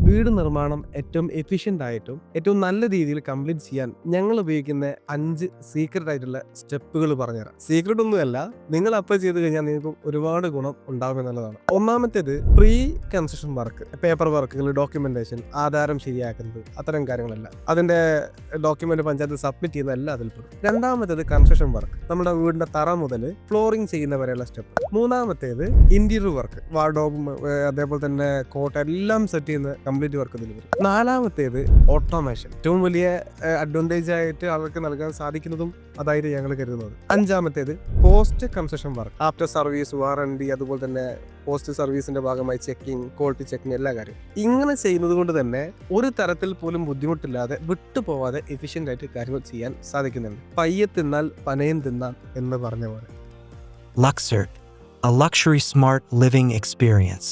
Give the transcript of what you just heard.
വീട് നിർമ്മാണം ഏറ്റവും എഫിഷ്യൻ്റ് ആയിട്ടും ഏറ്റവും നല്ല രീതിയിൽ കംപ്ലീറ്റ് ചെയ്യാൻ ഞങ്ങൾ ഉപയോഗിക്കുന്ന 5 സീക്രട്ട് ആയിട്ടുള്ള സ്റ്റെപ്പുകൾ പറഞ്ഞുതരാം. സീക്രട്ട് ഒന്നുമല്ല, നിങ്ങൾ അപ്ലൈ ചെയ്ത് കഴിഞ്ഞാൽ നിങ്ങൾക്ക് ഒരുപാട് ഗുണം ഉണ്ടാകും എന്നുള്ളതാണ്. ഒന്നാമത്തേത് പ്രീ കൺസ്ട്രക്ഷൻ വർക്ക്, പേപ്പർ വർക്കുകൾ, ഡോക്യുമെന്റേഷൻ, ആധാരം ശരിയാക്കുന്നത്, അത്തരം കാര്യങ്ങളെല്ലാം അതിന്റെ ഡോക്യുമെന്റ് പഞ്ചായത്ത് സബ്മിറ്റ് ചെയ്യുന്നതെല്ലാം അതിൽ പെടും. രണ്ടാമത്തേത് കൺസ്ട്രക്ഷൻ വർക്ക്, നമ്മുടെ വീടിന്റെ തറ മുതൽ ഫ്ലോറിംഗ് ചെയ്യുന്നവരെയുള്ള സ്റ്റെപ്പ്. മൂന്നാമത്തേത് ഇന്റീരിയർ വർക്ക്, വാർഡ്രോബും അതേപോലെ തന്നെ കോട്ട എല്ലാം സെറ്റ് ചെയ്യുന്ന കംപ്ലീറ്റ് വർക്ക് ഇതിൽ വരും. നാലാമത്തേത് ഓട്ടോമേഷൻ, ഏറ്റവും വലിയ അഡ്വാൻറ്റേജ് ആയിട്ട് അവർക്ക് നൽകാൻ സാധിക്കുന്നതും അതായിട്ട് ഞങ്ങൾ കരുതുന്നത്. അഞ്ചാമത്തേത് post construction work, after service, warranty, അതുപോലെ തന്നെ പോസ്റ്റ് സർവീസിന്റെ ഭാഗമായി ചെക്കിങ്, ക്വാളിറ്റി ചെക്കിങ്, എല്ലാ കാര്യവും ഇങ്ങനെ ചെയ്യുന്നത് കൊണ്ട് തന്നെ ഒരു തരത്തിൽ പോലും ബുദ്ധിമുട്ടില്ലാതെ വിട്ടുപോവാതെ എഫിഷ്യൻ്റ് ആയിട്ട് കാര്യങ്ങൾ ചെയ്യാൻ സാധിക്കുന്നുണ്ട്. പയ്യെ തിന്നാൽ പനയും തിന്നാം എന്ന് പറഞ്ഞ പോലെ. Luxor, a luxury smart living experience.